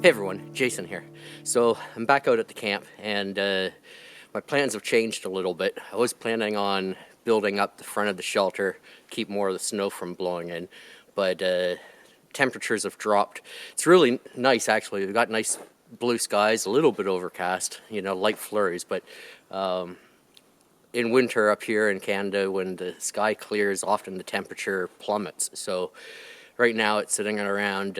Hey everyone, Jason here. So I'm back out at the camp, and my plans have changed a little bit. I was planning on building up the front of the shelter, keep more of the snow from blowing in, but temperatures have dropped. It's really nice actually. We've got nice blue skies, a little bit overcast, light flurries, but in winter up here in Canada, when the sky clears, often the temperature plummets. So right now it's sitting at around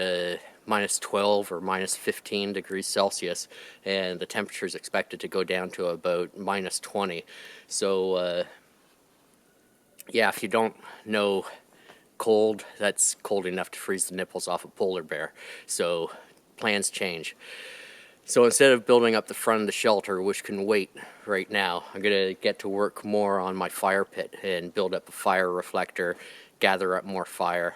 minus 12 or minus 15 degrees Celsius, and the temperature is expected to go down to about minus 20. So yeah, if you don't know cold, that's cold enough to freeze the nipples off a polar bear. So plans change. So instead of building up the front of the shelter, which can wait right now, I'm going to get to work more on my fire pit and build up a fire reflector, gather up more fire.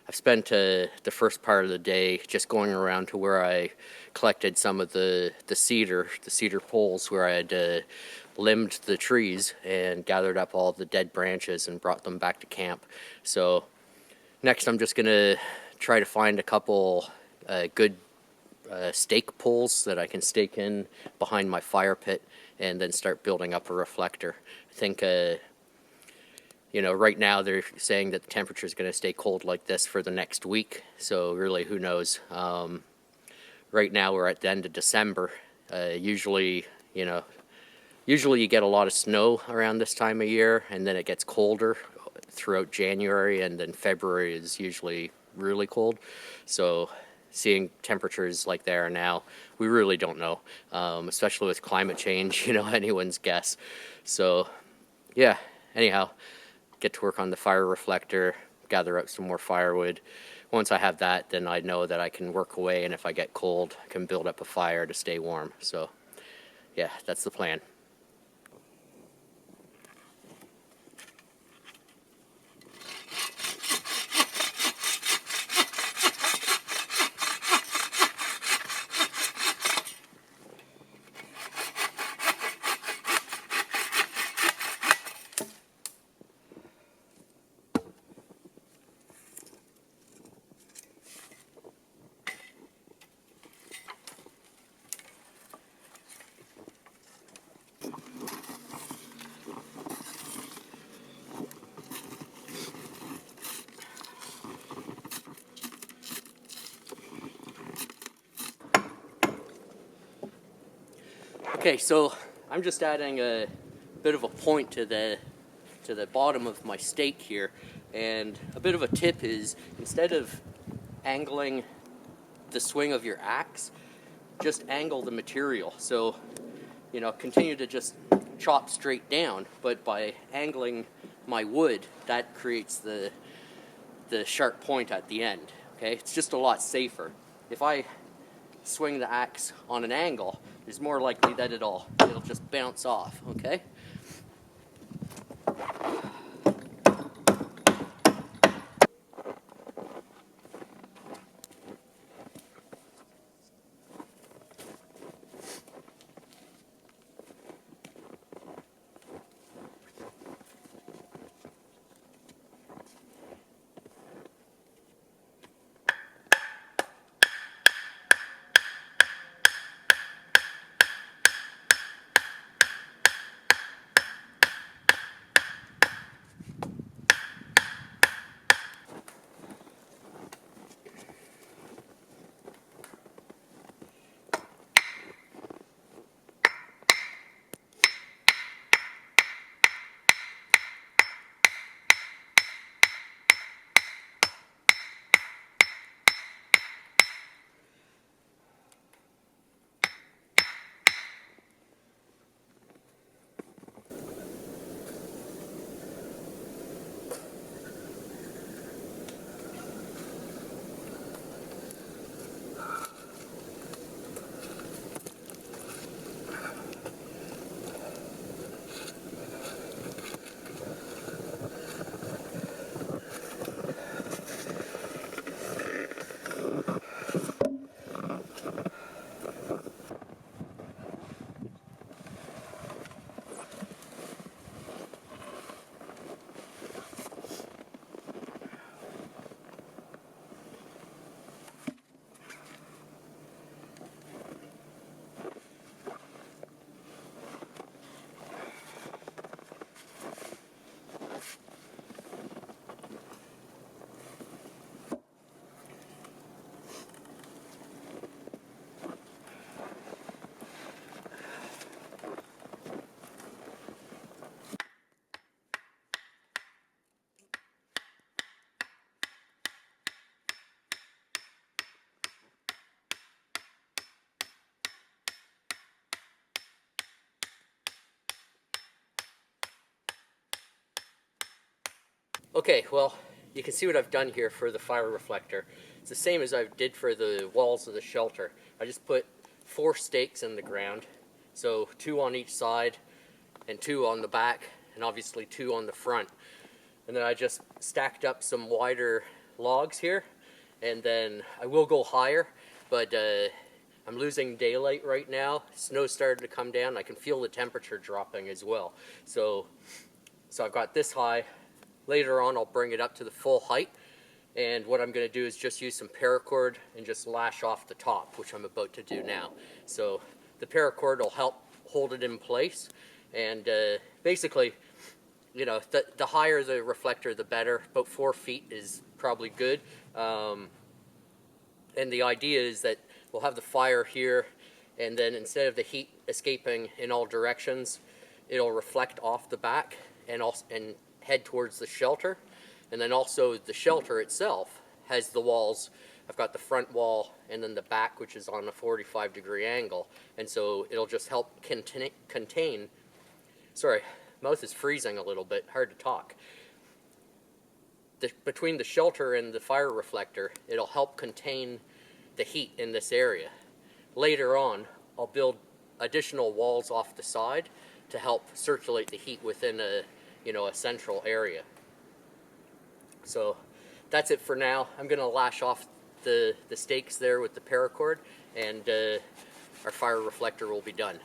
I've spent the first part of the day just going around to where I collected some of the cedar poles where I had limbed the trees and gathered up all the dead branches and brought them back to camp. So next I'm just going to try to find a couple good stake poles that I can stake in behind my fire pit and then start building up a reflector. I think right now they're saying that the temperature is going to stay cold like this for the next week, so really who knows. Right now we're at the end of December. Usually you get a lot of snow around this time of year, and then it gets colder throughout January, and then February is usually really cold. So seeing temperatures like they are now, we really don't know, especially with climate change, anyone's guess. So yeah, anyhow, get to work on the fire reflector, gather up some more firewood. Once I have that, then I know that I can work away, and if I get cold, I can build up a fire to stay warm. So yeah, that's the plan. Okay, so I'm just adding a bit of a point to the bottom of my stake here, and a bit of a tip is, instead of angling the swing of your axe, just angle the material. So continue to just chop straight down, but by angling my wood, that creates the sharp point at the end. Okay, it's just a lot safer. If I swing the axe on an angle, it's more likely that it'll just bounce off. Okay. Okay, well, you can see what I've done here for the fire reflector. It's the same as I did for the walls of the shelter. I just put 4 stakes in the ground, so 2 on each side and 2 on the back, and obviously 2 on the front. And then I just stacked up some wider logs here, and then I will go higher, but I'm losing daylight right now. Snow started to come down. I can feel the temperature dropping as well. So I've got this high. Later on, I'll bring it up to the full height, and what I'm going to do is just use some paracord and just lash off the top, which I'm about to do now. So the paracord will help hold it in place, and basically, you know, the higher the reflector, the better. About 4 feet is probably good, and the idea is that we'll have the fire here, and then instead of the heat escaping in all directions, it'll reflect off the back and head towards the shelter. And then also the shelter itself has the walls. I've got the front wall and then the back, which is on a 45-degree angle, and so it'll just help contain. Sorry, mouth is freezing a little bit, hard to talk. Between the shelter and the fire reflector, it'll help contain the heat in this area. Later on, I'll build additional walls off the side to help circulate the heat within a central area. So that's it for now. I'm going to lash off the stakes there with the paracord, and our fire reflector will be done.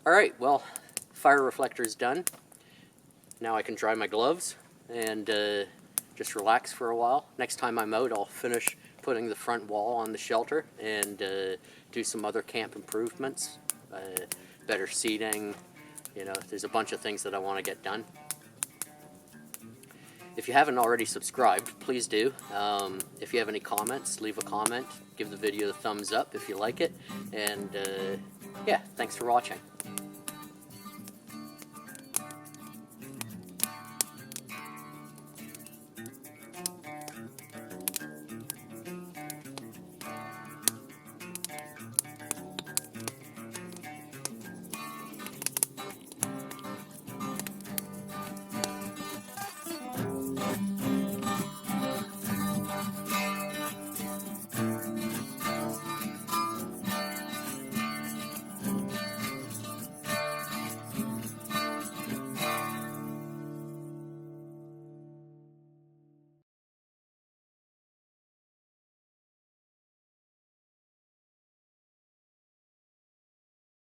Alright, well, fire reflector is done. Now I can dry my gloves and just relax for a while. Next time I'm out, I'll finish putting the front wall on the shelter and do some other camp improvements, better seating. You know, there's a bunch of things that I want to get done. If you haven't already subscribed, please do. If you have any comments, leave a comment. Give the video a thumbs up if you like it. And yeah, thanks for watching.